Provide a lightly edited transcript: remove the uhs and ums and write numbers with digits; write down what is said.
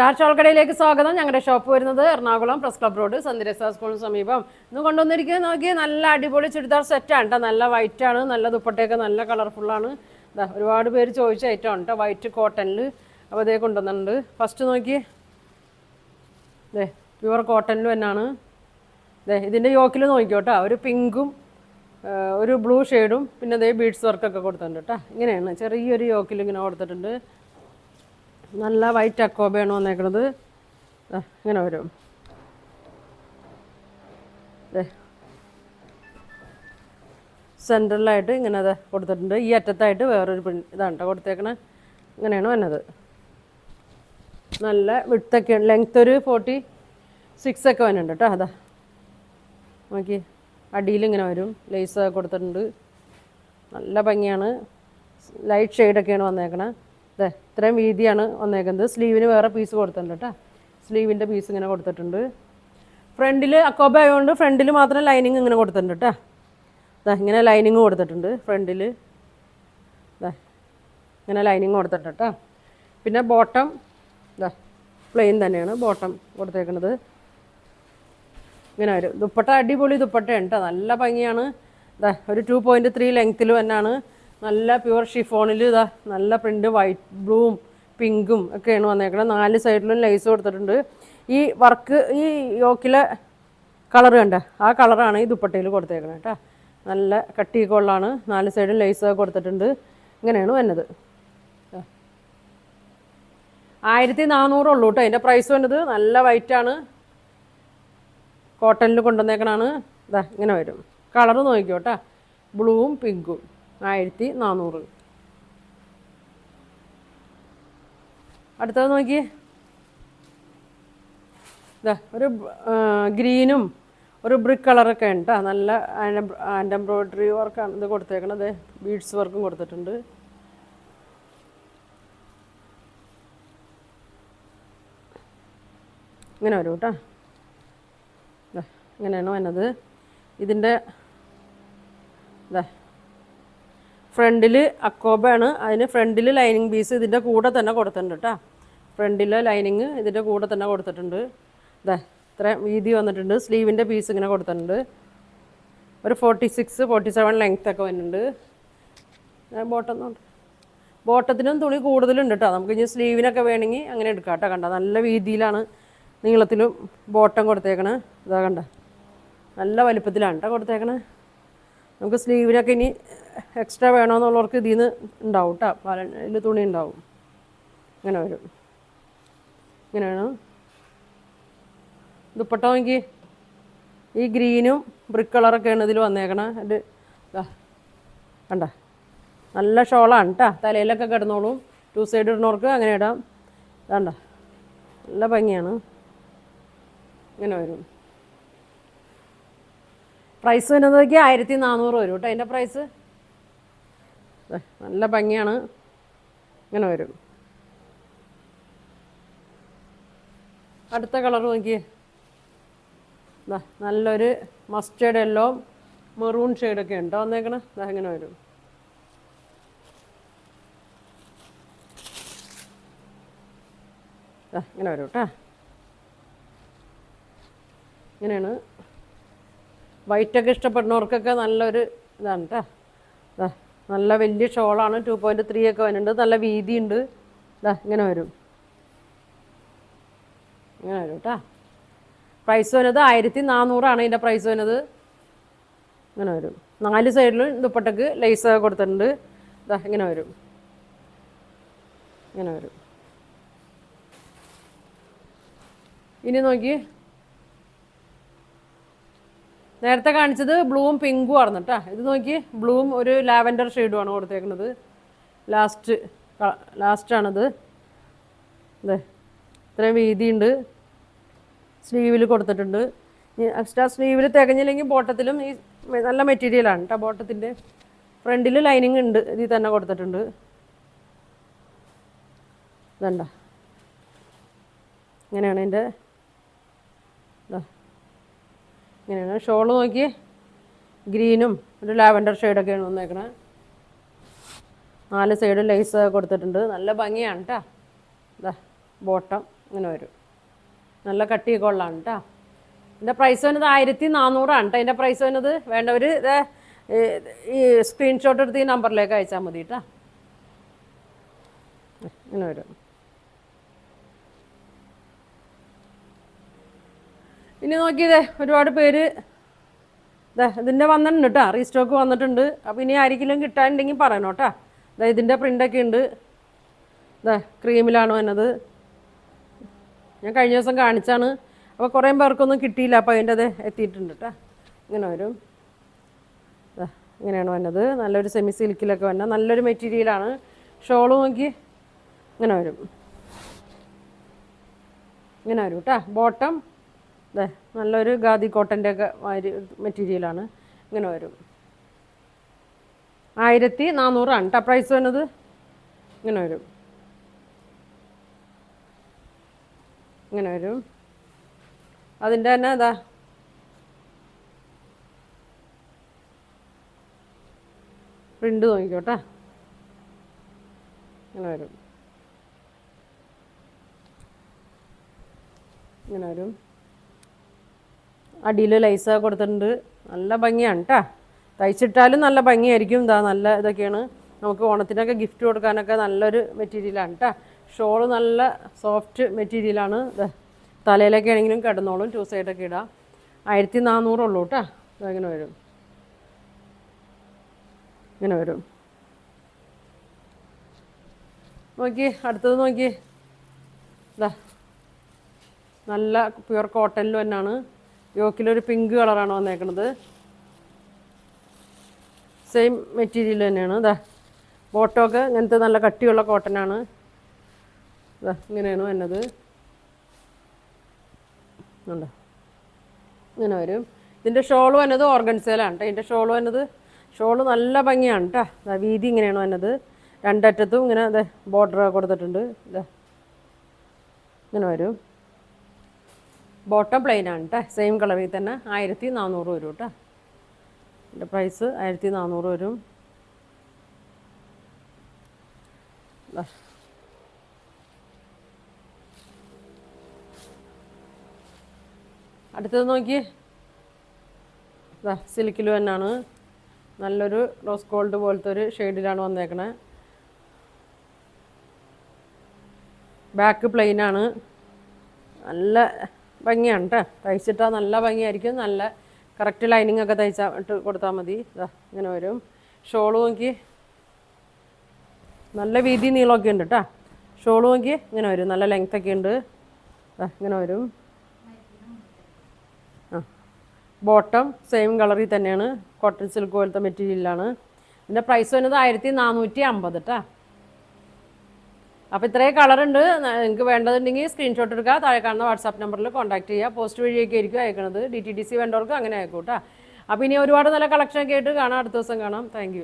Star ഷോൾക്കടയിലേക്ക് സ്വാഗതം. ഞങ്ങളുടെ shop വരുന്നത് എറണാകുളം പ്രസ് ക്ലബ് റോഡ് സന്ദരസ സ്കൂളിന് സമീപം. ഇന്ന് കൊണ്ടുവന്നിരിക്കുന്നത് നോക്കിയാൽ നല്ല അടിപൊളി ചുരിദാർ സെറ്റാണ് കേട്ടോ. നല്ല വൈറ്റ് ആണ്, നല്ല ദുപ്പട്ടയൊക്കെ നല്ല കളർഫുള്ളാണ്. ഒരുപാട് പേര് ചോദിച്ച ഐറ്റമാണ് കേട്ടോ, വൈറ്റ് കോട്ടണിൽ. അപ്പോൾ അതേ കൊണ്ടുവന്നിട്ടുണ്ട്. ഫസ്റ്റ് നോക്കി പ്യുവർ കോട്ടണിൽ തന്നെയാണ്. ഇതിൻ്റെ യോക്കിൽ നോക്കിക്കോട്ടോ, ഒരു പിങ്കും ഒരു ബ്ലൂ ഷെയ്ഡും പിന്നെ അതേ ബീഡ്സ് വർക്കൊക്കെ കൊടുത്തിട്ടുണ്ട് കേട്ടോ. ഇങ്ങനെയാണ് ചെറിയൊരു യോക്കിൽ ഇങ്ങനെ കൊടുത്തിട്ടുണ്ട്. നല്ല വൈറ്റ് അക്കോബയാണ് വന്നേക്കുന്നത്. ഇങ്ങനെ വരും. സെൻട്രലായിട്ട് ഇങ്ങനെ അത് കൊടുത്തിട്ടുണ്ട്. ഈ അറ്റത്തായിട്ട് വേറൊരു ഇതാണ് കേട്ടോ കൊടുത്തേക്കണേ. ഇങ്ങനെയാണ് വന്നത്. നല്ല വിട്തൊക്കെ ലെങ്ത് ഒരു 46 ഒക്കെ വരുന്നുണ്ട് കേട്ടോ. അതാ നോക്കി, അടിയിൽ ഇങ്ങനെ വരും. ലേസ് കൊടുത്തിട്ടുണ്ട്. നല്ല ഭംഗിയാണ്. ലൈറ്റ് ഷെയ്ഡൊക്കെയാണ് വന്നേക്കണേ. ഇത്രയും വീതിയാണ് വന്നേക്കുന്നത്. സ്ലീവിന് വേറെ പീസ് കൊടുത്തിട്ടുണ്ട് കേട്ടോ. സ്ലീവിൻ്റെ പീസ് ഇങ്ങനെ കൊടുത്തിട്ടുണ്ട്. ഫ്രണ്ടിൽ അക്കോബ ആയതുകൊണ്ട് ഫ്രണ്ടിൽ മാത്രം ലൈനിങ് ഇങ്ങനെ കൊടുത്തിട്ടുണ്ട് കേട്ടോ. ഇങ്ങനെ ലൈനിങ് കൊടുത്തിട്ടുണ്ട് ഫ്രണ്ടിൽ. ഇങ്ങനെ ലൈനിങ് കൊടുത്തിട്ടുണ്ട് കേട്ടോ. പിന്നെ ബോട്ടം പ്ലെയിൻ തന്നെയാണ് ബോട്ടം കൊടുത്തേക്കുന്നത്. ഇങ്ങനെ വരും. ദുപ്പട്ട അടിപൊളി ദുപ്പട്ടയാണ് കേട്ടോ. നല്ല ഭംഗിയാണ്. ഒരു 2.3 ലെങ്ത്തിൽ തന്നെയാണ്. നല്ല പ്യുവർ ഷിഫോണിൽ നല്ല പ്രിൻ്റ് വൈറ്റ് ബ്ലൂവും പിങ്കും ഒക്കെയാണ് വന്നേക്കുന്നത്. 4 സൈഡിലും ലേസ് കൊടുത്തിട്ടുണ്ട്. ഈ വർക്ക് ഈ യോക്കിലെ കളർ കണ്ട ആ കളറാണ് ഈ ദുപ്പട്ടയിൽ കൊടുത്തേക്കുന്നത് കേട്ടോ. നല്ല കട്ടിക്കൊള്ളാണ്. 4 സൈഡും ലേസ് കൊടുത്തിട്ടുണ്ട്. ഇങ്ങനെയാണ് വന്നത്. 1400 ഉള്ളൂ കേട്ടോ അതിൻ്റെ പ്രൈസ് വന്നത്. നല്ല വൈറ്റാണ്, കോട്ടണിൽ കൊണ്ടുവന്നേക്കണാണ്. ഇങ്ങനെ വരും. കളർ നോക്കിക്കോട്ടെ, ബ്ലൂവും പിങ്കും. 1400. അടുത്തത് നോക്കി, ഒരു ഗ്രീനും ഒരു ബ്രിക്ക് കളറൊക്കെ ഉണ്ട് കേട്ടോ. നല്ല ആൻഡ് എംബ്രോയ്ഡറി വർക്കാണ് ഇത് കൊടുത്തേക്കണത്. ബീഡ്സ് വർക്കും കൊടുത്തിട്ടുണ്ട്. ഇങ്ങനെ വരും കേട്ടോ. ഇങ്ങനെയാണ് വന്നത്. ഇതിൻ്റെ ഫ്രണ്ടിൽ അക്കോബയാണ്. അതിന് ഫ്രണ്ടിൽ ലൈനിങ് പീസ് ഇതിൻ്റെ കൂടെ തന്നെ കൊടുത്തിട്ടുണ്ട് കേട്ടോ. ഫ്രണ്ടിലെ ലൈനിങ് ഇതിൻ്റെ കൂടെ തന്നെ കൊടുത്തിട്ടുണ്ട്. ഇത്ര വീതി വന്നിട്ടുണ്ട്. സ്ലീവിൻ്റെ പീസ് ഇങ്ങനെ കൊടുത്തിട്ടുണ്ട്. ഒരു 46-47 ലെങ്ത് ഒക്കെ വരുന്നുണ്ട്. ബോട്ടത്തിനും തുണി കൂടുതലുണ്ട് കേട്ടോ. നമുക്ക് ഇനി സ്ലീവിനൊക്കെ വേണമെങ്കിൽ അങ്ങനെ എടുക്കാം കേട്ടോ. കണ്ട നല്ല വീതിയിലാണ് നീളത്തിലും ബോട്ടം കൊടുത്തേക്കണേ. കണ്ട നല്ല വലിപ്പത്തിലാണ് കേട്ടോ കൊടുത്തേക്കണേ. നമുക്ക് സ്ലീവിനൊക്കെ ഇനി എക്സ്ട്രാ വേണമെന്നുള്ളവർക്ക് ഇതിൽ നിന്ന് ഉണ്ടാവും കേട്ടോ. ഇതിൽ തുണി ഉണ്ടാവും. ഇങ്ങനെ വരും. ഇങ്ങനെയാണ് ദുപ്പട്ട. നോക്കി, ഈ ഗ്രീനും ബ്രിക്ക് കളറൊക്കെയാണ് ഇതിൽ വന്നേക്കണേ. അത് കണ്ട നല്ല ഷോളാണ് കേട്ടോ. തലയിലൊക്കെ കിടന്നോളും. 2 സൈഡ് ഇടുന്നവർക്ക് അങ്ങനെ ഇടാം. കണ്ട നല്ല ഭംഗിയാണ്. ഇങ്ങനെ വരും. പ്രൈസ് വരുന്നത് നോക്കി 1400 വരും കേട്ടോ അതിൻ്റെ പ്രൈസ്. നല്ല ഭംഗിയാണ്. ഇങ്ങനെ വരും. അടുത്ത കളർ നോക്കി, നല്ലൊരു മസ്റ്റേർഡ് യെല്ലോ മെറൂൺ ഷെയ്ഡൊക്കെ ഉണ്ടോ വന്നേക്കണേ. ഇങ്ങനെ വരും. ഇങ്ങനെ വരും കേട്ടോ. ഇങ്ങനെയാണ്. വൈറ്റൊക്കെ ഇഷ്ടപ്പെടുന്നവർക്കൊക്കെ നല്ലൊരു ഇതാണ് കേട്ടോ. നല്ല വലിയ ഷോളാണ്. 2.3 ഒക്കെ വരുന്നുണ്ട്. നല്ല വീതിയുണ്ട്. ഇങ്ങനെ വരും. ഇങ്ങനെ വരും കേട്ടോ. പ്രൈസ് വരുന്നത് 1400 ഇതിൻ്റെ പ്രൈസ് വരുന്നത്. ഇങ്ങനെ വരും. 4 സൈഡിലും ദുപ്പട്ടക്ക് ലേസ് കൊടുത്തിട്ടുണ്ട്. ഇങ്ങനെ വരും. ഇങ്ങനെ വരും. ഇനി നോക്കി, നേരത്തെ കാണിച്ചത് ബ്ലൂവും പിങ്കും ആയിരുന്നു കേട്ടോ. ഇത് നോക്കി, ബ്ലൂവും ഒരു ലാവൻഡർ ഷെയ്ഡുമാണ് കൊടുത്തേക്കുന്നത്. ലാസ്റ്റാണിത്. ഇത്രയും വീതിയുണ്ട്. സ്ലീവിൽ കൊടുത്തിട്ടുണ്ട്. എക്സ്ട്രാ സ്ലീവിൽ തികഞ്ഞില്ലെങ്കിൽ ബോട്ടത്തിലും ഈ നല്ല മെറ്റീരിയലാണ് കേട്ടോ. ബോട്ടത്തിൻ്റെ ഫ്രണ്ടിൽ ലൈനിങ് ഉണ്ട്. ഇതിൽ തന്നെ കൊടുത്തിട്ടുണ്ട്. ഇതണ്ട ഇങ്ങനെയാണ് ഇതിൻ്റെ. ഇങ്ങനെയാണ് ഷോള് നോക്കി, ഗ്രീനും ഒരു ലാവൻഡർ ഷെയ്ഡൊക്കെയാണ് വന്നേക്കണേ. 4 സൈഡും ലേസ് കൊടുത്തിട്ടുണ്ട്. നല്ല ഭംഗിയാണ് കേട്ടോ. ബോട്ടം ഇങ്ങനെ വരും. നല്ല കട്ടിയൊക്കെ ഉള്ളതാണ് കേട്ടോ. ഇതിൻ്റെ പ്രൈസ് വന്നത് 1400 കേട്ടോ. അതിൻ്റെ പ്രൈസ് വന്നത് വേണ്ടവർ ഈ സ്ക്രീൻഷോട്ട് എടുത്ത് ഈ നമ്പറിലേക്ക് അയച്ചാൽ മതി കേട്ടോ. ഇങ്ങനെ വരും. ഇനി നോക്കിയതേ ഒരുപാട് പേര് ഇതിൻ്റെ വന്നിട്ടുണ്ട് കേട്ടോ, റീസ്റ്റോക്ക് വന്നിട്ടുണ്ട്. അപ്പോൾ ഇനി ആരെങ്കിലും കിട്ടാനുണ്ടെങ്കിൽ പറയണം കേട്ടോ. ഇതിൻ്റെ പ്രിൻ്റൊക്കെ ഉണ്ട്. ക്രീമിലാണ് വന്നത്. ഞാൻ കഴിഞ്ഞ ദിവസം കാണിച്ചാണ്. അപ്പോൾ കുറേ പേർക്കൊന്നും കിട്ടിയില്ല, അപ്പോൾ അതിൻ്റെ അത് എത്തിയിട്ടുണ്ട് കേട്ടോ. ഇങ്ങനെ വരും. ഇങ്ങനെയാണ് വന്നത്. നല്ലൊരു സെമി സിൽക്കിലൊക്കെ വന്ന നല്ലൊരു മെറ്റീരിയലാണ്. ഷോള് നോക്കി ഇങ്ങനെ വരും. ഇങ്ങനെ വരും കേട്ടോ. ബോട്ടം നല്ലൊരു ഖാദി കോട്ടൻ്റെ ഒക്കെ മെറ്റീരിയലാണ്. ഇങ്ങനെ വരും. 1400 കേട്ടോ പ്രൈസ് വന്നത്. ഇങ്ങനെ വരും. ഇങ്ങനെ വരും. അതിൻ്റെ തന്നെ പ്രിൻ്റ് നോക്കിക്കോട്ടെ. ഇങ്ങനെ വരും. ഇങ്ങനെ വരും. അടിയിൽ ലൈസ കൊടുത്തിട്ടുണ്ട്. നല്ല ഭംഗിയാണ് കേട്ടോ. തയ്ച്ചിട്ടാലും നല്ല ഭംഗിയായിരിക്കും. നല്ല ഇതൊക്കെയാണ്. നമുക്ക് ഓണത്തിനൊക്കെ ഗിഫ്റ്റ് കൊടുക്കാനൊക്കെ നല്ലൊരു മെറ്റീരിയലാണ് കേട്ടോ. ഷോള് നല്ല സോഫ്റ്റ് മെറ്റീരിയലാണ്. തലയിലൊക്കെ ആണെങ്കിലും കിടന്നോളും. 2 സൈഡൊക്കെ ഇടാം. 1400 ഉള്ളൂ കേട്ടോ. ഇങ്ങനെ വരും. ഇങ്ങനെ വരും. നോക്കി അടുത്തത് നോക്കി. നല്ല പ്യുവർ കോട്ടണിൽ തന്നെയാണ്. യോക്കിലൊരു പിങ്ക് കളറാണ് വന്നേക്കുന്നത്. സെയിം മെറ്റീരിയൽ തന്നെയാണ്. ബോട്ടമൊക്കെ ഇങ്ങനത്തെ നല്ല കട്ടിയുള്ള കോട്ടനാണ്. ഇങ്ങനെയാണ് വന്നത്. ഉണ്ടോ? ഇങ്ങനെ വരും. ഇതിൻ്റെ ഷോൾ വന്നത് ഓർഗൻസയിലാണ് കേട്ടോ. ഇതിൻ്റെ ഷോൾ വന്നത് ഷോള് നല്ല ഭംഗിയാണ് കേട്ടോ. വീതി ഇങ്ങനെയാണ് വന്നത്. രണ്ടറ്റത്തും ഇങ്ങനെ ബോർഡർ കൊടുത്തിട്ടുണ്ട്. ഇങ്ങനെ വരും. ബോട്ടം പ്ലെയിൻ ആണ് കേട്ടോ. സെയിം കളറിൽ തന്നെ 1400 വരും കേട്ടോ. ഇതിൻ്റെ പ്രൈസ് 1400 വരും. അടുത്തത് നോക്കി. സിൽക്കിൽ തന്നെയാണ്. നല്ലൊരു റോസ് ഗോൾഡ് പോലത്തെ ഒരു ഷെയ്ഡിലാണ് വന്നേക്കണേ. ബാക്ക് പ്ലെയിനാണ്. നല്ല ഭംഗിയാണ് കേട്ടോ. തയ്ച്ചിട്ടാൽ നല്ല ഭംഗിയായിരിക്കും. നല്ല കറക്റ്റ് ലൈനിങ് ഒക്കെ ഇട്ട് കൊടുത്താൽ മതി. ഇങ്ങനെ വരും. ഷോള് നോക്കി. നല്ല വീതി നീളമൊക്കെ ഉണ്ട് കേട്ടോ. ഷോള് നോക്കി ഇങ്ങനെ വരും. നല്ല ലെങ്ത്തൊക്കെ ഉണ്ട്. ഇങ്ങനെ വരും. ബോട്ടം സെയിം കളറിൽ തന്നെയാണ്. കോട്ടൺ സിൽക്ക് പോലത്തെ മെറ്റീരിയലാണ്. ഇതിൻ്റെ പ്രൈസ് വരുന്നത് 1450 കേട്ടോ. അപ്പോൾ ഇത്രയും കളറുണ്ട്. നിങ്ങൾക്ക് വേണ്ടതുണ്ടെങ്കിൽ സ്ക്രീൻഷോട്ട് എടുക്കുക. താഴെ കാണുന്ന വാട്സാപ്പ് നമ്പറിൽ കോൺടാക്ട് ചെയ്യുക. പോസ്റ്റ് വഴിയൊക്കെ ആയിരിക്കും അയക്കണത്. DTDC വേണ്ടവർക്ക് അങ്ങനെ അയക്കും കേട്ടോ. അപ്പോൾ ഇനി ഒരുപാട് നല്ല കളക്ഷനൊക്കെ ആയിട്ട് കാണാം. അടുത്ത ദിവസം കാണാം. താങ്ക്